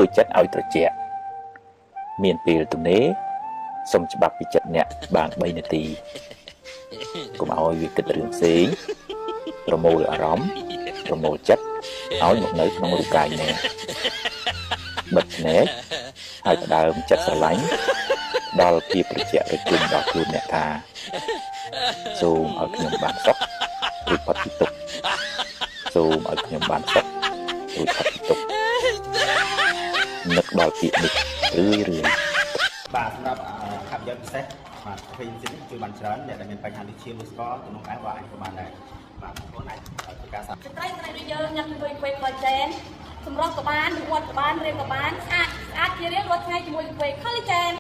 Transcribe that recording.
ធ្វើចិត្តឲ្យត្រជាក់មានពេលទំនេរសូមច្បាប់ពីចិត្តអ្នកបាន3នាទីកុំឲ្យវាគិតរឿងផ្សេងប្រមូលអារម្មណ៍ប្រមូលចិត្តឲ្យមកនៅក្នុងរូបកាយនេះបិទភ្នែកហើយផ្ដើមចិត្តស្រឡាញ់ដល់ភាពត្រជាក់រជុំដល់ខ្លួនអ្នកថាសូមឲ្យខ្ញុំបានសុខរួចផុតពីទុក្ខសូមឲ្យខ្ញុំបានសុខរួចផុតពីទុក្ខនឹកដល់ពាក្យនេះរឿយៗបាទសម្រាប់ខាប់យកពិសេសបាទពេលនេះជួយបានច្រើនអ្នកដែលមានបញ្ហាដូចជាលុយស្ករទំនុកអែបអាចក៏បានដែរបាទបងប្អូនអាចធ្វើការសាស្ត្រត្រីដូចយើងញ៉ាំជាមួយក្វេខលជែនសម្រស់ក៏បានរង្វាត់ក៏បានរៀបក៏បានស្អាតជារៀងរាល់ថ្ងៃជាមួយក្វេខលជែន